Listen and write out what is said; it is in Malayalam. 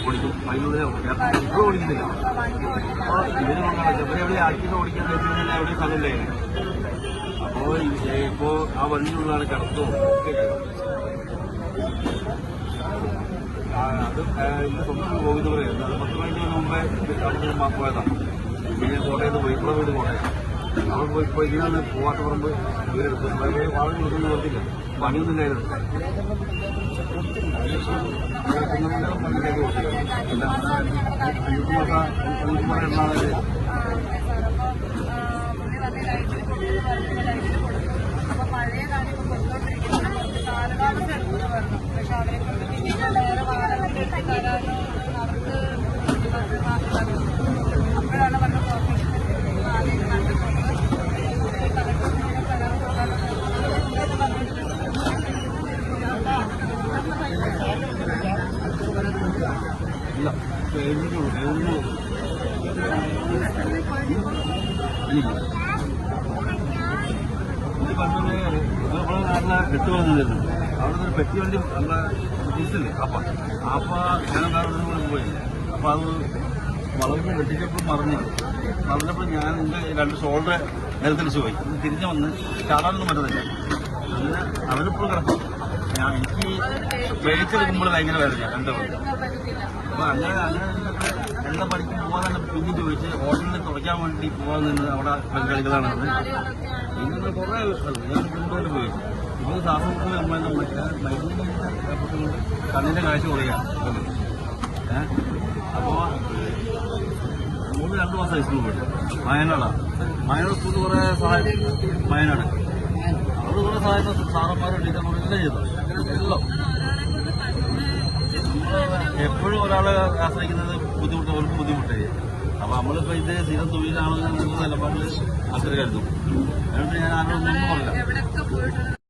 ഓടിക്കും. അതിനുള്ളിൽ ഇപ്പോൾ ഓടിക്കുന്നില്ല. അപ്പോൾ ഇവര് എവിടെ ആക്കിയിട്ട് ഓടിക്കാൻ പറ്റുന്നില്ല, എവിടെ സ്ഥലമില്ലേ. അപ്പോൾ ഇപ്പോൾ ആ വണ്ടിയിലുള്ളതാണ് കിടത്തും ഒക്കെ. അത് ഇന്ന് സ്വന്തം പോകുന്നത് പറയുന്നത്. അത് 10 മിനിറ്റ് മുമ്പേ അവിടെ പോയതാണ്. പിന്നെ കോട്ടയത്ത് പോയി, ഇവിടെ വീട് കോട്ടയം. അവിടെ പോയി ഇപ്പോൾ ഇതിനാണ് പോവാത്ത പറമ്പ് ഇവരെടുത്ത് വാഴ കൊടുക്കുന്ന പറഞ്ഞില്ല. പണിയൊന്നുമില്ലായിരുന്നു. പണിയിലേക്ക് കൊടുത്തില്ല. അനിൽകുമാർ എറണാകുളത്ത് ഇല്ല എഴുതിയിട്ടുള്ളൂ. ഇത് പണ്ടേ നമ്മളെ നാട്ടിലെ എട്ട് വന്നിരുന്നു. അവിടെ നിന്ന് പെറ്റി വണ്ടി നമ്മളെ തിരിച്ചില്ലേ അപ്പ ഞാൻ വേറെ പോയി. അപ്പോൾ അത് വളർന്ന് വെട്ടിച്ചപ്പോൾ മറിഞ്ഞപ്പോൾ ഞാൻ എൻ്റെ 2 ഷോൾഡർ നിലത്തിരിച്ച് പോയി. തിരിഞ്ഞു വന്ന് ചാടാനൊന്നും പറ്റുന്നില്ല. അങ്ങനെ അവരിപ്പോൾ കിടക്കും. എനിക്ക് വെളിച്ചെടുക്കുമ്പോൾ ഭയങ്കര വേദന എന്താ പറയുക. അപ്പോൾ അങ്ങനെ എന്താ പഠിക്കും പോകാൻ തന്നെ പിന്നെ ചോദിച്ച് ഹോട്ടലിൽ തുറയ്ക്കാൻ വേണ്ടി പോകാൻ നിന്ന് അവിടെ ബംഗാളികളാണ്. പിന്നെ കുറേ ഞാൻ കൊണ്ടുപോയിട്ട് പോയി. ഇപ്പോൾ സാധാരണ മരുന്നിൻ്റെ കണ്ണിൻ്റെ കാഴ്ച കുറയുകയാണ്. അപ്പോൾ 2 മാസം സ്കൂളിൽ പോയിട്ട് വയനാട് സ്കൂളിൽ കുറേ സഹായം. വയനാട് അവിടെ കുറേ സഹായത്തെ സാറന്മാരും ടീച്ചർമാരും എല്ലാം ചെയ്തു. എല്ലാം എപ്പോഴും ഒരാളെ ആശ്രയിക്കുന്നത് അവർക്ക് ബുദ്ധിമുട്ടായി. അപ്പോൾ നമ്മളിപ്പോൾ ഇത് സ്ഥിരം തൊഴിലാണെന്ന് നിലപാടിൽ ആൾക്കാർ കരുതും. അതുകൊണ്ട് ഞാൻ ആരോടൊന്നും പറയില്ല.